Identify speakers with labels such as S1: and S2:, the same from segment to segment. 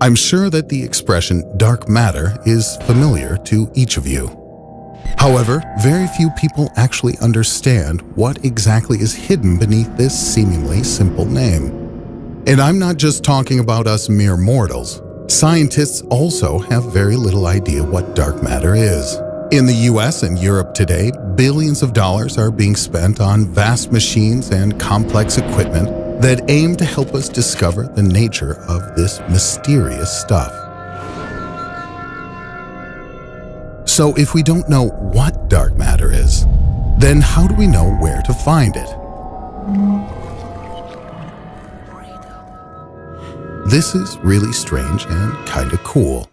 S1: I'm sure that the expression dark matter is familiar to each of you. However, very few people actually understand what exactly is hidden beneath this seemingly simple name. And I'm not just talking about us mere mortals. Scientists also have very little idea what dark matter is. In the US and Europe today, billions of dollars are being spent on vast machines and complex equipment that aim to help us discover the nature of this mysterious stuff. So if we don't know what dark matter is, then how do we know where to find it? This is really strange and kinda cool.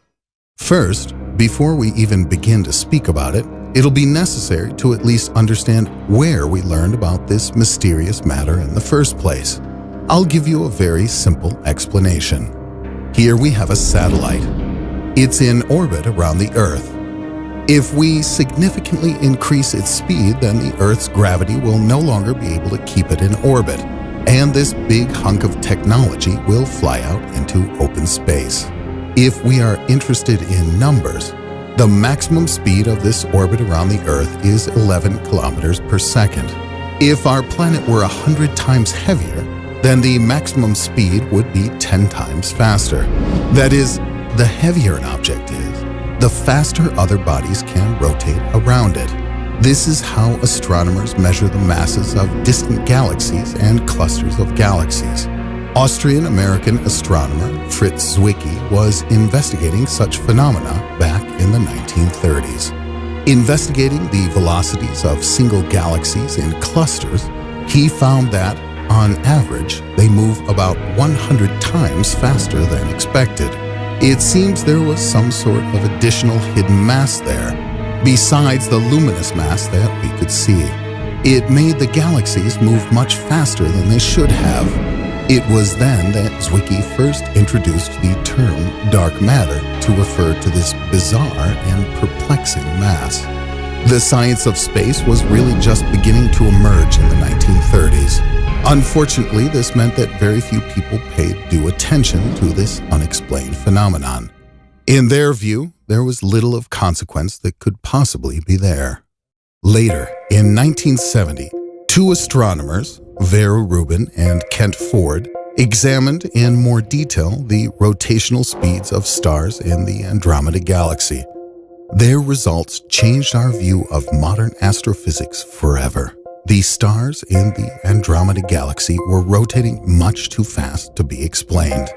S1: First, before we even begin to speak about it, it'll be necessary to at least understand where we learned about this mysterious matter in the first place. I'll give you a very simple explanation. Here we have a satellite. It's in orbit around the Earth. If we significantly increase its speed, then the Earth's gravity will no longer be able to keep it in orbit, and this big hunk of technology will fly out into open space. If we are interested in numbers, the maximum speed of this orbit around the Earth is 11 kilometers per second. If our planet were 100 times heavier, then the maximum speed would be 10 times faster. That is, the heavier an object is, the faster other bodies can rotate around it. This is how astronomers measure the masses of distant galaxies and clusters of galaxies. Austrian-American astronomer Fritz Zwicky was investigating such phenomena back in the 1930s. Investigating the velocities of single galaxies in clusters, he found that, on average, they move about 100 times faster than expected. It seems there was some sort of additional hidden mass there, besides the luminous mass that we could see. It made the galaxies move much faster than they should have. It was then that Zwicky first introduced the term dark matter to refer to this bizarre and perplexing mass. The science of space was really just beginning to emerge in the 1930s. Unfortunately, this meant that very few people paid due attention to this unexplained phenomenon. In their view, there was little of consequence that could possibly be there. Later, in 1970, two astronomers, Vera Rubin and Kent Ford, examined in more detail the rotational speeds of stars in the Andromeda Galaxy. Their results changed our view of modern astrophysics forever. The stars in the Andromeda Galaxy were rotating much too fast to be explained.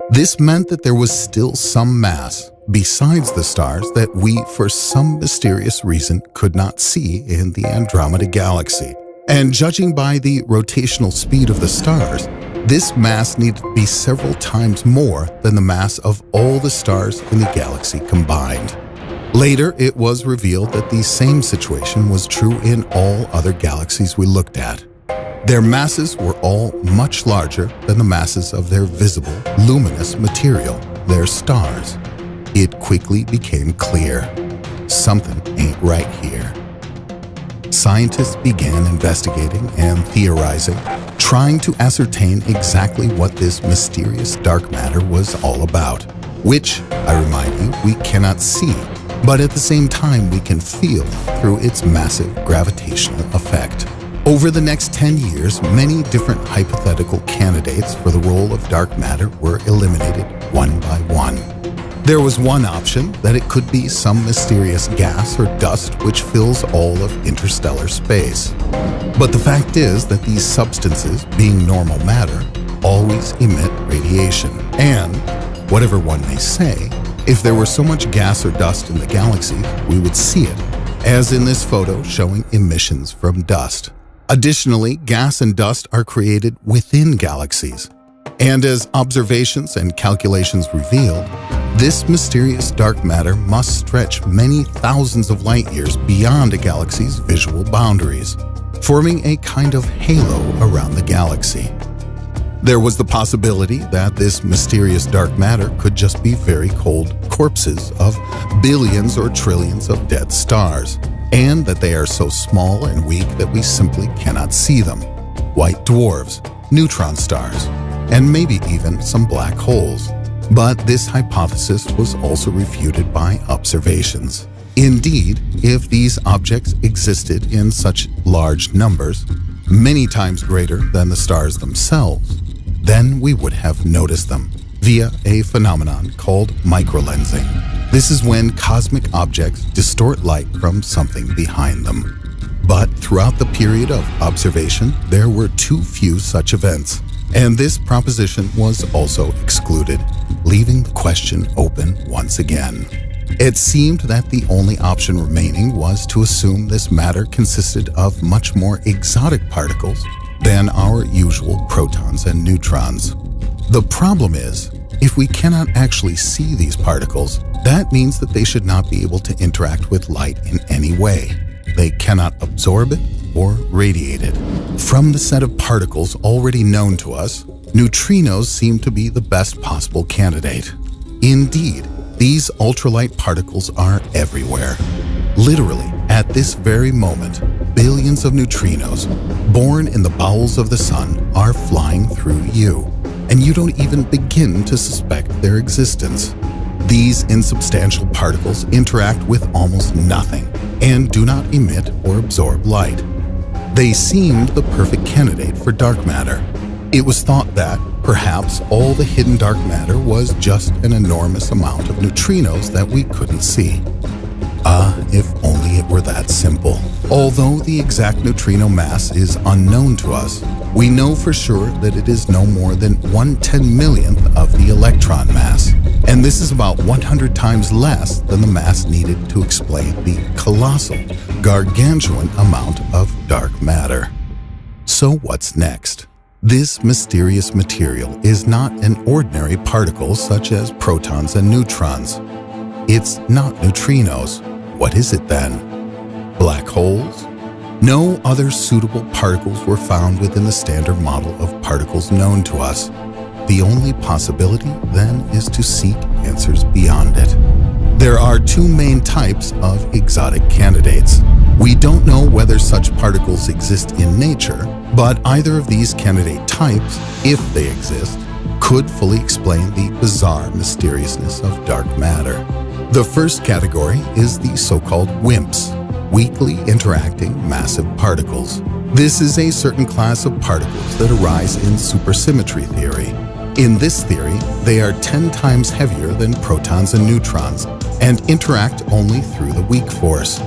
S1: This meant that there was still some mass, besides the stars, that we, for some mysterious reason, could not see in the Andromeda Galaxy. And judging by the rotational speed of the stars, this mass needed to be several times more than the mass of all the stars in the galaxy combined. Later, it was revealed that the same situation was true in all other galaxies we looked at. Their masses were all much larger than the masses of their visible, luminous material, their stars. It quickly became clear. Something ain't right here. Scientists began investigating and theorizing, trying to ascertain exactly what this mysterious dark matter was all about, which, I remind you, we cannot see, but at the same time we can feel through its massive gravitational effect. Over the next 10 years, many different hypothetical candidates for the role of dark matter were eliminated one by one. There was one option that it could be some mysterious gas or dust which fills all of interstellar space. But the fact is that these substances, being normal matter, always emit radiation. And, whatever one may say, if there were so much gas or dust in the galaxy, we would see it, as in this photo showing emissions from dust. Additionally, gas and dust are created within galaxies. And as observations and calculations revealed, this mysterious dark matter must stretch many thousands of light years beyond a galaxy's visual boundaries, forming a kind of halo around the galaxy. There was the possibility that this mysterious dark matter could just be very cold corpses of billions or trillions of dead stars, and that they are so small and weak that we simply cannot see them. White dwarfs, neutron stars, and maybe even some black holes. But this hypothesis was also refuted by observations. Indeed, if these objects existed in such large numbers, many times greater than the stars themselves, then we would have noticed them via a phenomenon called microlensing. This is when cosmic objects distort light from something behind them. But throughout the period of observation, there were too few such events, and this proposition was also excluded, leaving the question open once again. It seemed that the only option remaining was to assume this matter consisted of much more exotic particles than our usual protons and neutrons. The problem is, if we cannot actually see these particles, that means that they should not be able to interact with light in any way. They cannot absorb it or radiate it. From the set of particles already known to us, neutrinos seem to be the best possible candidate. Indeed, these ultralight particles are everywhere. Literally, at this very moment, billions of neutrinos, born in the bowels of the sun, are flying through you, and you don't even begin to suspect their existence. These insubstantial particles interact with almost nothing and do not emit or absorb light. They seemed the perfect candidate for dark matter. It was thought that, perhaps, all the hidden dark matter was just an enormous amount of neutrinos that we couldn't see. If only it were that simple. Although the exact neutrino mass is unknown to us, we know for sure that it is no more than 1/10,000,000th of the electron mass, and this is about 100 times less than the mass needed to explain the colossal, gargantuan amount of dark matter. So what's next? This mysterious material is not an ordinary particle such as protons and neutrons. It's not neutrinos. What is it then? Black holes? No other suitable particles were found within the standard model of particles known to us. The only possibility, then, is to seek answers beyond it. There are two main types of exotic candidates. We don't know whether such particles exist in nature, but either of these candidate types, if they exist, could fully explain the bizarre mysteriousness of dark matter. The first category is the so-called WIMPs, weakly interacting massive particles. This is a certain class of particles that arise in supersymmetry theory. In this theory, they are 10 times heavier than protons and neutrons and interact only through the weak force.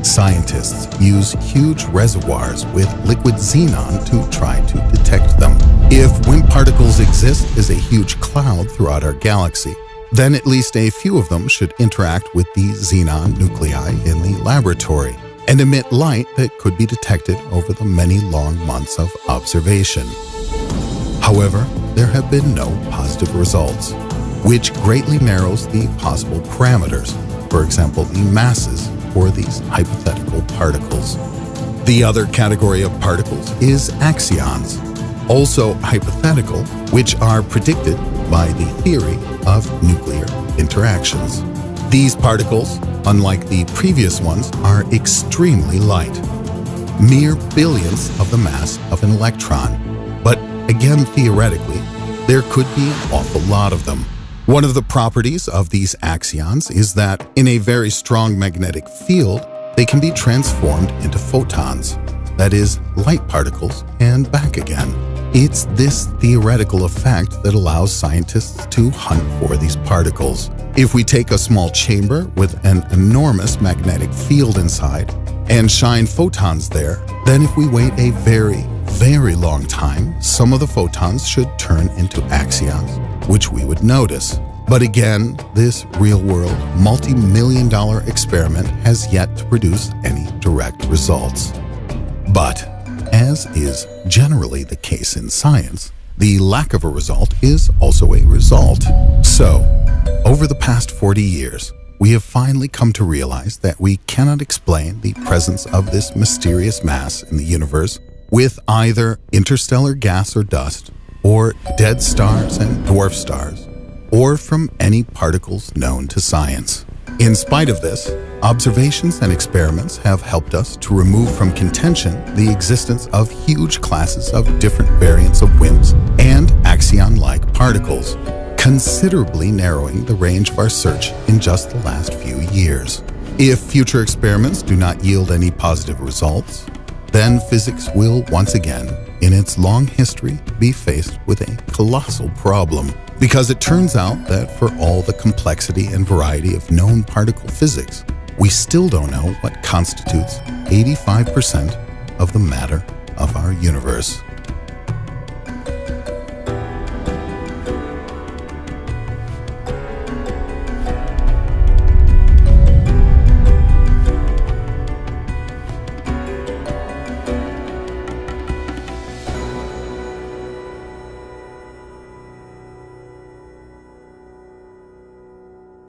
S1: Scientists use huge reservoirs with liquid xenon to try to detect them. If WIMP particles exist as a huge cloud throughout our galaxy, then at least a few of them should interact with the xenon nuclei in the laboratory and emit light that could be detected over the many long months of observation. However, there have been no positive results, which greatly narrows the possible parameters, for example, the masses for these hypothetical particles. The other category of particles is axions, also hypothetical, which are predicted by the theory of nuclear interactions. These particles, unlike the previous ones, are extremely light, mere billionths of the mass of an electron. But again, theoretically, there could be an awful lot of them. One of the properties of these axions is that in a very strong magnetic field, they can be transformed into photons, that is, light particles, and back again. It's this theoretical effect that allows scientists to hunt for these particles. If we take a small chamber with an enormous magnetic field inside and shine photons there, then if we wait a very, very long time, some of the photons should turn into axions, which we would notice. But again, this real-world, multi-million-dollar experiment has yet to produce any direct results. But as is generally the case in science, the lack of a result is also a result. So, over the past 40 years, we have finally come to realize that we cannot explain the presence of this mysterious mass in the universe with either interstellar gas or dust, or dead stars and dwarf stars, or from any particles known to science. In spite of this, observations and experiments have helped us to remove from contention the existence of huge classes of different variants of WIMPs and axion-like particles. considerably narrowing the range of our search in just the last few years. If future experiments do not yield any positive results, then physics will once again, in its long history, be faced with a colossal problem. Because it turns out that for all the complexity and variety of known particle physics, we still don't know what constitutes 85% of the matter of our universe.